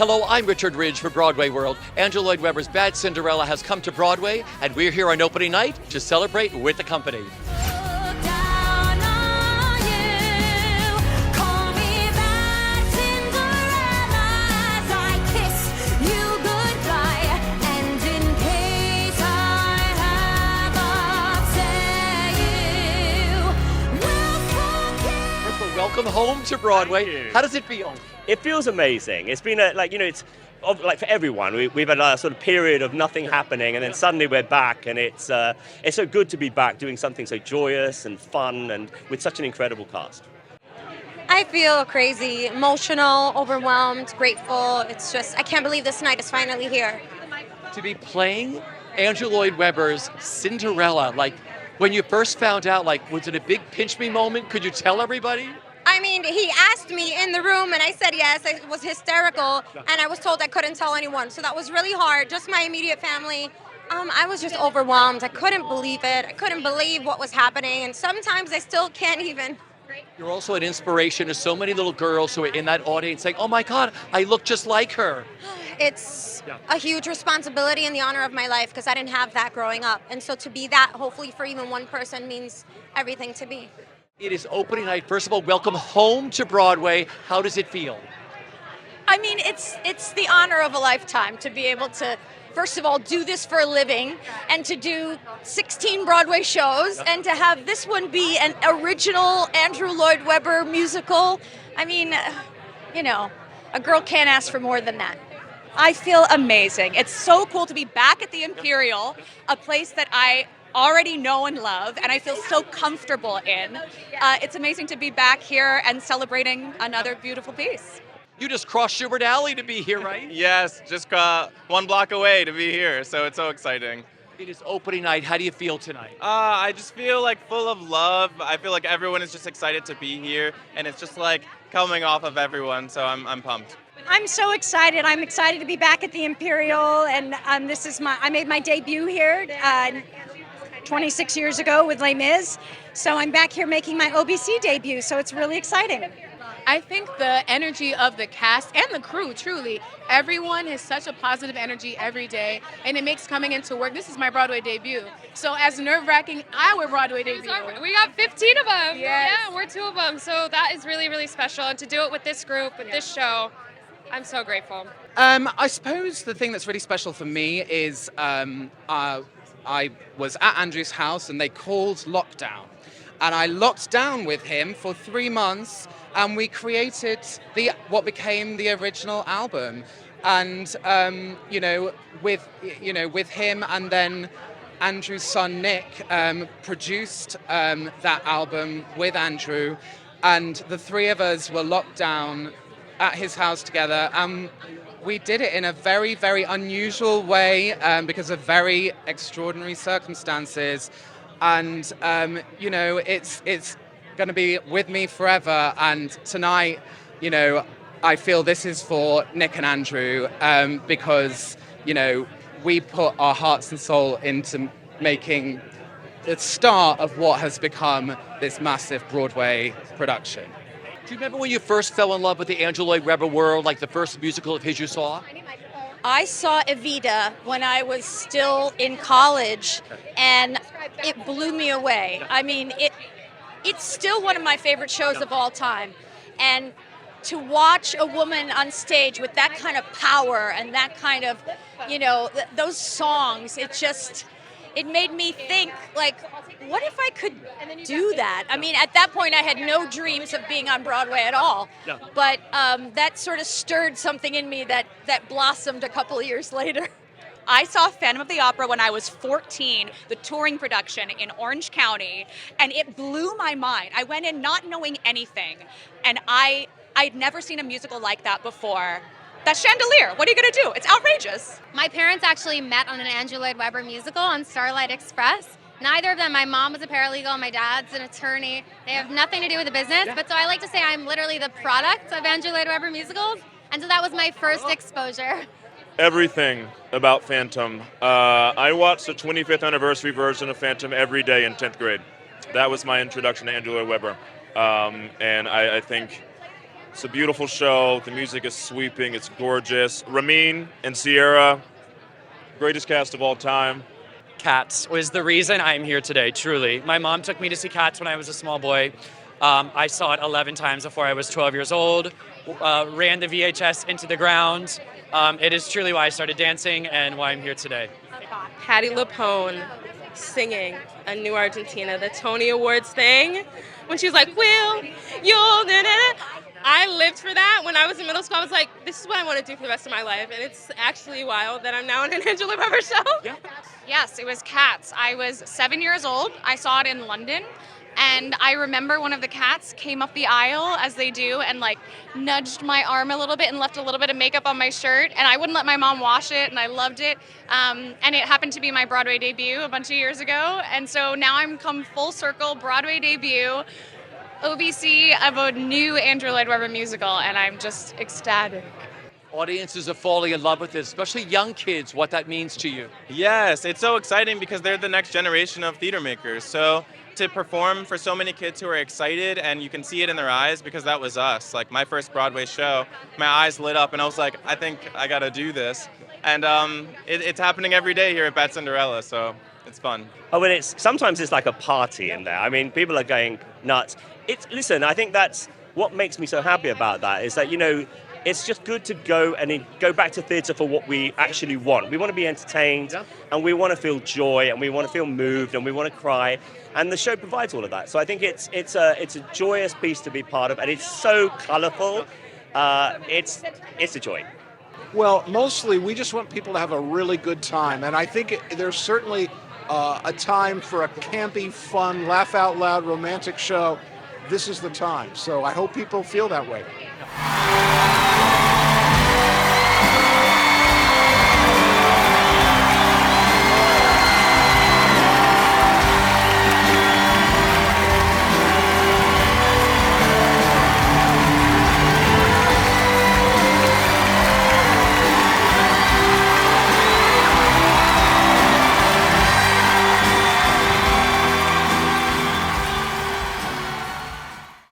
Hello, I'm Richard Ridge for BroadwayWorld. Andrew Lloyd Webber's Bad Cinderella has come to Broadway, and we're here on opening night to celebrate with the company. Welcome home to Broadway. Thank you. How does it feel? It feels amazing. It's been it's like for everyone. We've had a sort of period of nothing happening, and then suddenly we're back, and it's so good to be back doing something so joyous and fun, and with such an incredible cast. I feel crazy, emotional, overwhelmed, grateful. It's just, I can't believe this night is finally here. To be playing Andrew Lloyd Webber's Cinderella, like when you first found out, like was it a big pinch me moment? Could you tell everybody? I mean, he asked me in the room and I said yes. It was hysterical and I was told I couldn't tell anyone. So that was really hard, just my immediate family. I was just overwhelmed. I couldn't believe it. I couldn't believe what was happening. And sometimes I still can't even. You're also an inspiration to so many little girls who are in that audience saying, oh my God, I look just like her. It's a huge responsibility and the honor of my life because I didn't have that growing up. And so to be that, hopefully for even one person, means everything to me. It is opening night. First of all, welcome home to Broadway. How does it feel? I mean, it's the honor of a lifetime to be able to, first of all, do this for a living and to do 16 Broadway shows and to have this one be an original Andrew Lloyd Webber musical. I mean, a girl can't ask for more than that. I feel amazing. It's so cool to be back at the Imperial, a place that I already know and love, and I feel so comfortable in. It's amazing to be back here and celebrating another beautiful piece. You just crossed Schubert Alley to be here, right? Yes, just 1 block away to be here, so it's so exciting. It is opening night. How do you feel tonight? I just feel like full of love. I feel like everyone is just excited to be here, and it's just like coming off of everyone, so I'm pumped. I'm so excited. I'm excited to be back at the Imperial, and I made my debut here 26 years ago with Les Mis, so I'm back here making my OBC debut, so it's really exciting. I think the energy of the cast and the crew, truly, everyone has such a positive energy every day, and it makes coming into work. This is my Broadway debut, so as nerve-wracking, our Broadway debut. We got 15 of them. Yes. Yeah, we're 2 of them, so that is really, really special. And to do it with this group, with this show, I'm so grateful. I suppose the thing that's really special for me is I was at Andrew's house and they called lockdown. And I locked down with him for 3 months and we created what became the original album. And, with him and then Andrew's son Nick produced that album with Andrew. And the 3 of us were locked down at his house together. We did it in a very, very unusual way because of very extraordinary circumstances. And, it's going to be with me forever. And tonight, I feel this is for Nick and Andrew because, we put our hearts and soul into making the start of what has become this massive Broadway production. Do you remember when you first fell in love with the Andrew Lloyd Webber world, like the first musical of his you saw? I saw Evita when I was still in college, and it blew me away. I mean, it's still one of my favorite shows of all time. And to watch a woman on stage with that kind of power and that kind of, those songs, it made me think, like, what if I could do that? I mean, at that point, I had no dreams of being on Broadway at all. No. But that sort of stirred something in me that blossomed a couple of years later. I saw Phantom of the Opera when I was 14, the touring production in Orange County, and it blew my mind. I went in not knowing anything, and I'd never seen a musical like that before. That chandelier, what are you going to do? It's outrageous. My parents actually met on an Andrew Lloyd Webber musical on Starlight Express. Neither of them, my mom was a paralegal, my dad's an attorney. They have nothing to do with the business, but so I like to say I'm literally the product of Andrew Lloyd Webber musicals, and so that was my first exposure. Everything about Phantom. I watched the 25th anniversary version of Phantom every day in 10th grade. That was my introduction to Andrew Lloyd Webber. And I think It's a beautiful show. The music is sweeping. It's gorgeous. Ramin and Sierra, greatest cast of all time. Cats was the reason I'm here today, truly. My mom took me to see Cats when I was a small boy. I saw it 11 times before I was 12 years old, ran the VHS into the ground. It is truly why I started dancing and why I'm here today. Patti LuPone singing A New Argentina, the Tony Awards thing, when she was like, Will, you'll, I lived for that. When I was in middle school, I was like, this is what I want to do for the rest of my life. And it's actually wild that I'm now in an Angela Weber show. Yeah. Yes, it was Cats. I was 7 years old. I saw it in London. And I remember one of the cats came up the aisle, as they do, and like nudged my arm a little bit and left a little bit of makeup on my shirt. And I wouldn't let my mom wash it, and I loved it. And it happened to be my Broadway debut a bunch of years ago. And so now I'm come full circle, Broadway debut, OBC of a new Andrew Lloyd Webber musical, and I'm just ecstatic. Audiences are falling in love with this, especially young kids, what that means to you. Yes, it's so exciting because they're the next generation of theater makers. So to perform for so many kids who are excited, and you can see it in their eyes because that was us. Like my first Broadway show, my eyes lit up and I was like, I think I gotta do this. And it's happening every day here at Bad Cinderella, so it's fun. Oh, and sometimes it's like a party in there. I mean, people are going nuts. Listen, I think that's what makes me so happy about that is that, it's just good to go back to theatre for what we actually want. We want to be entertained, and we want to feel joy, and we want to feel moved, and we want to cry, and the show provides all of that. So I think it's a joyous piece to be part of, and it's so colourful. It's a joy. Well, mostly we just want people to have a really good time, and I think there's certainly a time for a campy, fun, laugh out loud, romantic show. This is the time. So I hope people feel that way.